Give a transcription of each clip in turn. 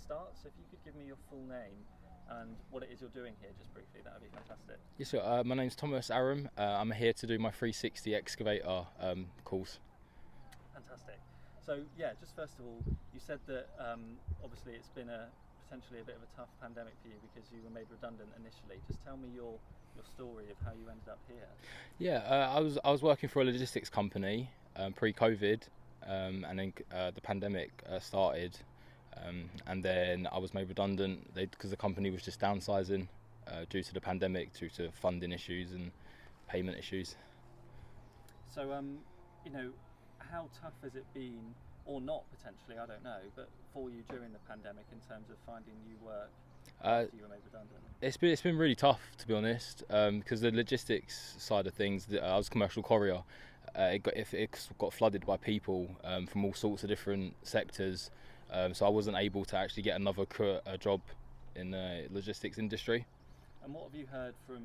start. So if you could give me your full name and what it is you're doing here, just briefly, that would be fantastic. Yes, sir. My name's Thomas Aram. I'm here to do my 360 excavator course. Fantastic. So yeah, just first of all, you said that obviously it's been potentially a bit of a tough pandemic for you because you were made redundant initially. Just tell me your story of how you ended up here. Yeah, I was working for a logistics company pre-COVID, and then the pandemic started, and then I was made redundant because the company was just downsizing due to the pandemic, due to funding issues and payment issues. So you know, how tough has it been, or not potentially, I don't know, but for you during the pandemic in terms of finding new work after you were made redundant? It's been really tough, to be honest, because the logistics side of things, I was a commercial courier. It got flooded by people from all sorts of different sectors, so I wasn't able to actually get another job in the logistics industry. And what have you heard from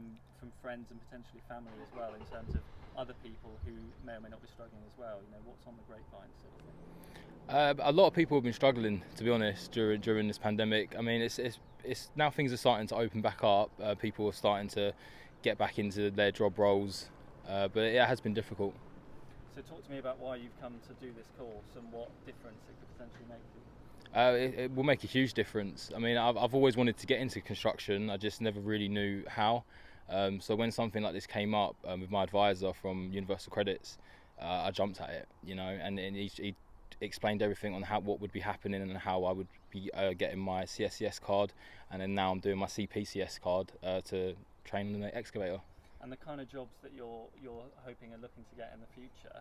friends and potentially family as well in terms of other people who may or may not be struggling as well? You know, what's on the grapevine sort of thing? A lot of people have been struggling, to be honest, during this pandemic. I mean, it's now things are starting to open back up. People are starting to get back into their job roles, but it has been difficult. So talk to me about why you've come to do this course and what difference it could potentially make for you. It will make a huge difference. I mean, I've always wanted to get into construction. I just never really knew how. So when something like this came up with my advisor from Universal Credits, I jumped at it, you know, and he explained everything on what would be happening and how I would be getting my CSCS card, and then now I'm doing my CPCS card to train on the excavator. And the kind of jobs that you're hoping and looking to get in the future,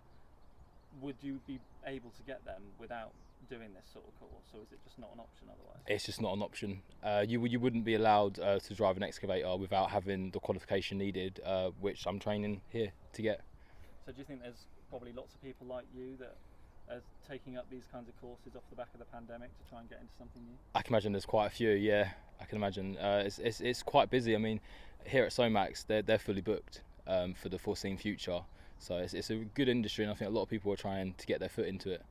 would you be able to get them without doing this sort of course, or is it just not an option otherwise? It's just not an option. You wouldn't be allowed to drive an excavator without having the qualification needed, which I'm training here to get. So do you think there's probably lots of people like you that are taking up these kinds of courses off the back of the pandemic to try and get into something new? I can imagine there's quite a few. Yeah, I can imagine. It's quite busy. I mean, here at Somax, they're fully booked for the foreseen future. So it's a good industry, and I think a lot of people are trying to get their foot into it.